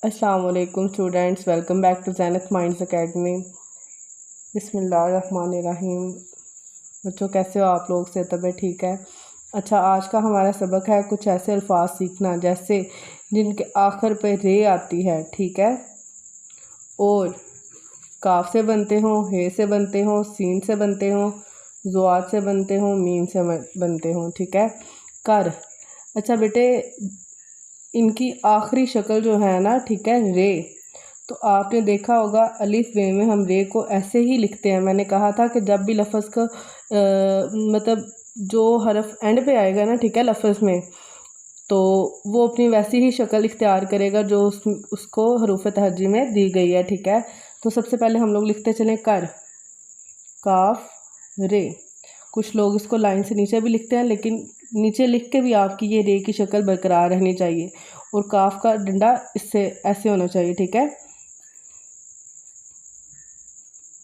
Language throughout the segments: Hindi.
अस्सलाम वालेकुम students, welcome back to Zainat minds academy. बिस्मिल्लाहिर्रहमानिर्रहीम। बच्चों, कैसे हो आप लोग? से तबीयत ठीक है? अच्छा, आज का हमारा सबक है कुछ ऐसे अल्फाज सीखना जैसे जिनके आखिर पे रे आती है, ठीक है, और काफ से बनते हों, हे से बनते हों, सीन से बनते हों, ज़ुआद से बनते हों, मीम से बनते हों, ठीक है। कर। अच्छा बेटे, इनकी आखिरी शक्ल जो है ना, ठीक है, रे। तो आपने देखा होगा अलिफ वे में हम रे को ऐसे ही लिखते हैं। मैंने कहा था कि जब भी लफ्ज़ का मतलब जो हरफ एंड पे आएगा ना, ठीक है, लफ्ज़ में, तो वो अपनी वैसी ही शक्ल इख्तियार करेगा जो उसको हरूफ तहज्जी में दी गई है, ठीक है। तो सबसे पहले हम लोग लिखते चलें कर, काफ, रे। कुछ लोग इसको लाइन से नीचे भी लिखते हैं, लेकिन नीचे लिख के भी आपकी ये रे की शक्ल बरकरार रहनी चाहिए और काफ का डंडा इससे ऐसे होना चाहिए, ठीक है।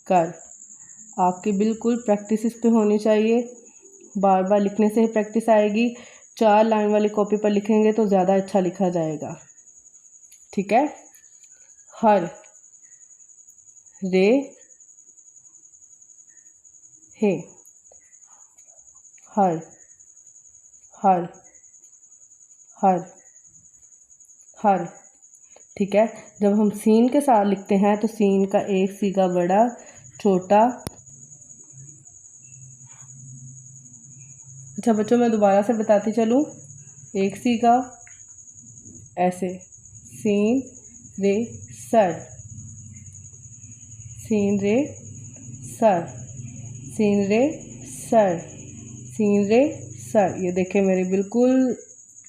कर। आपकी बिल्कुल प्रैक्टिस इस पे होनी चाहिए, बार बार लिखने से ही प्रैक्टिस आएगी। 4 लाइन वाली कॉपी पर लिखेंगे तो ज़्यादा अच्छा लिखा जाएगा, ठीक है। हर, रे, हे, हर, हर, हर, हर, ठीक है। जब हम सीन के साथ लिखते हैं तो सीन का एक सीगा बड़ा, छोटा। अच्छा बच्चों, मैं दोबारा से बताती चलूँ। एक सीगा ऐसे, सीन रे सर, सीन रे सर, सीन रे सर, सीन रे सर। ये देखें मेरी बिल्कुल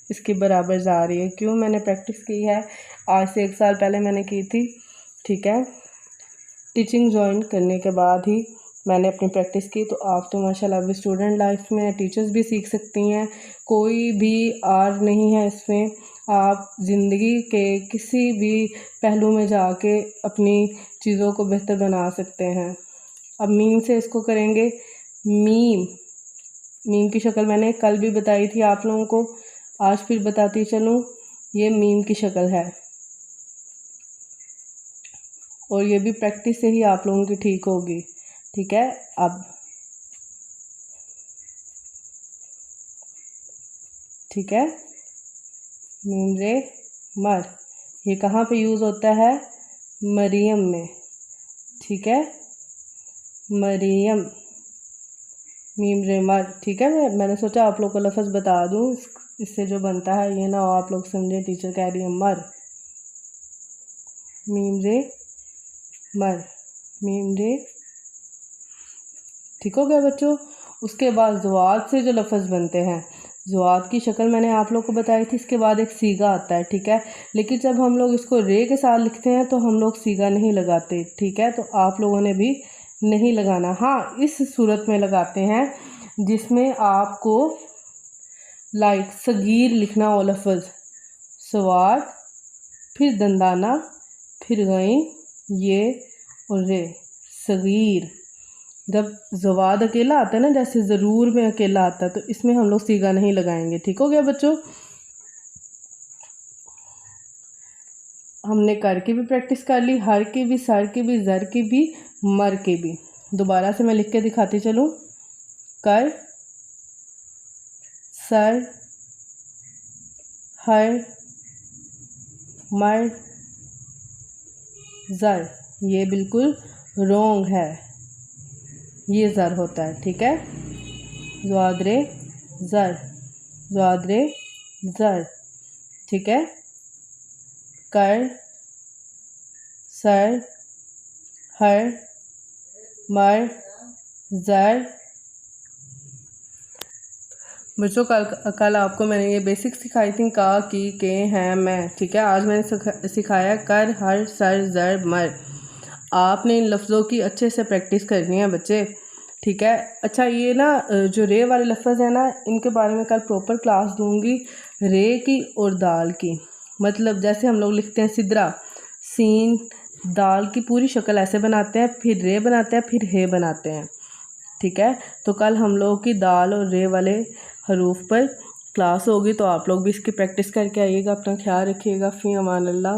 इसके बराबर जा रही है। क्यों? मैंने प्रैक्टिस की है, आज से 1 साल पहले मैंने की थी, ठीक है। टीचिंग ज्वाइन करने के बाद ही मैंने अपनी प्रैक्टिस की। तो आप तो माशाल्लाह अभी स्टूडेंट लाइफ में टीचर्स भी सीख सकती हैं, कोई भी आर नहीं है इसमें। आप ज़िंदगी के किसी भी पहलू में जाके अपनी चीज़ों को बेहतर बना सकते हैं। अब मीम से इसको करेंगे। मीम, मीम की शक्ल मैंने कल भी बताई थी आप लोगों को, आज फिर बताती चलूँ। ये मीम की शक्ल है और ये भी प्रैक्टिस से ही आप लोगों की ठीक होगी, ठीक है। अब ठीक है, मीम रे मर, ये कहाँ पे यूज़ होता है? मरियम में, ठीक है, मरियम, मीम रे मर, ठीक है। मैंने सोचा आप लोग को लफ्ज़ बता दूँ, इससे जो बनता है ये ना हो आप लोग समझे टीचर कह रही है मर। मीम रे मर, मीम रे, ठीक हो गया बच्चों। उसके बाद ज़ुआद से जो लफ्ज़ बनते हैं, ज़ुआद की शक्ल मैंने आप लोग को बताई थी। इसके बाद एक सीगा आता है, ठीक है, लेकिन जब हम लोग इसको रे के साथ लिखते हैं तो हम लोग सीगा नहीं लगाते, ठीक है। तो आप लोगों ने भी नहीं लगाना। हाँ, इस सूरत में लगाते हैं जिसमें आपको लाइक सगीर लिखना हो लफ्ज़, सवाद, फिर दंदाना, फिर गई, ये और रे, सगीर। जब जवाद अकेला आता है ना, जैसे ज़रूर में अकेला आता है, तो इसमें हम लोग सीगा नहीं लगाएंगे, ठीक हो गया बच्चों। हमने कर की भी प्रैक्टिस कर ली, हर की भी, सर की भी, ज़र की भी, मर की भी। दोबारा से मैं लिख के दिखाती चलूँ। कर, सर, हर, मर, ज़र। ये बिल्कुल रॉन्ग है, ये ज़र होता है, ठीक है। ज़्वादरे ज़र, ज़्वादरे ज़र, ठीक है। कर, सर, हर, मर, ज़र। बच्चों, कल आपको मैंने ये बेसिक सिखाई थी, का, की, के, हैं, मैं, ठीक है। आज मैंने सिखाया कर, हर, सर, ज़र, मर। आपने इन लफ्ज़ों की अच्छे से प्रैक्टिस करनी है बच्चे, ठीक है। अच्छा, ये ना जो रे वाले लफ्ज़ है ना, इनके बारे में कल प्रॉपर क्लास दूंगी, रे की और दाल की। मतलब जैसे हम लोग लिखते हैं सिदरा, सीन, दाल की पूरी शक्ल ऐसे बनाते हैं, फिर रे बनाते हैं, फिर हे बनाते हैं, ठीक है। तो कल हम लोग की दाल और रे वाले हरूफ पर क्लास होगी, तो आप लोग भी इसकी प्रैक्टिस करके आइएगा। अपना ख्याल रखिएगा। फ़ी अमान अल्लाह।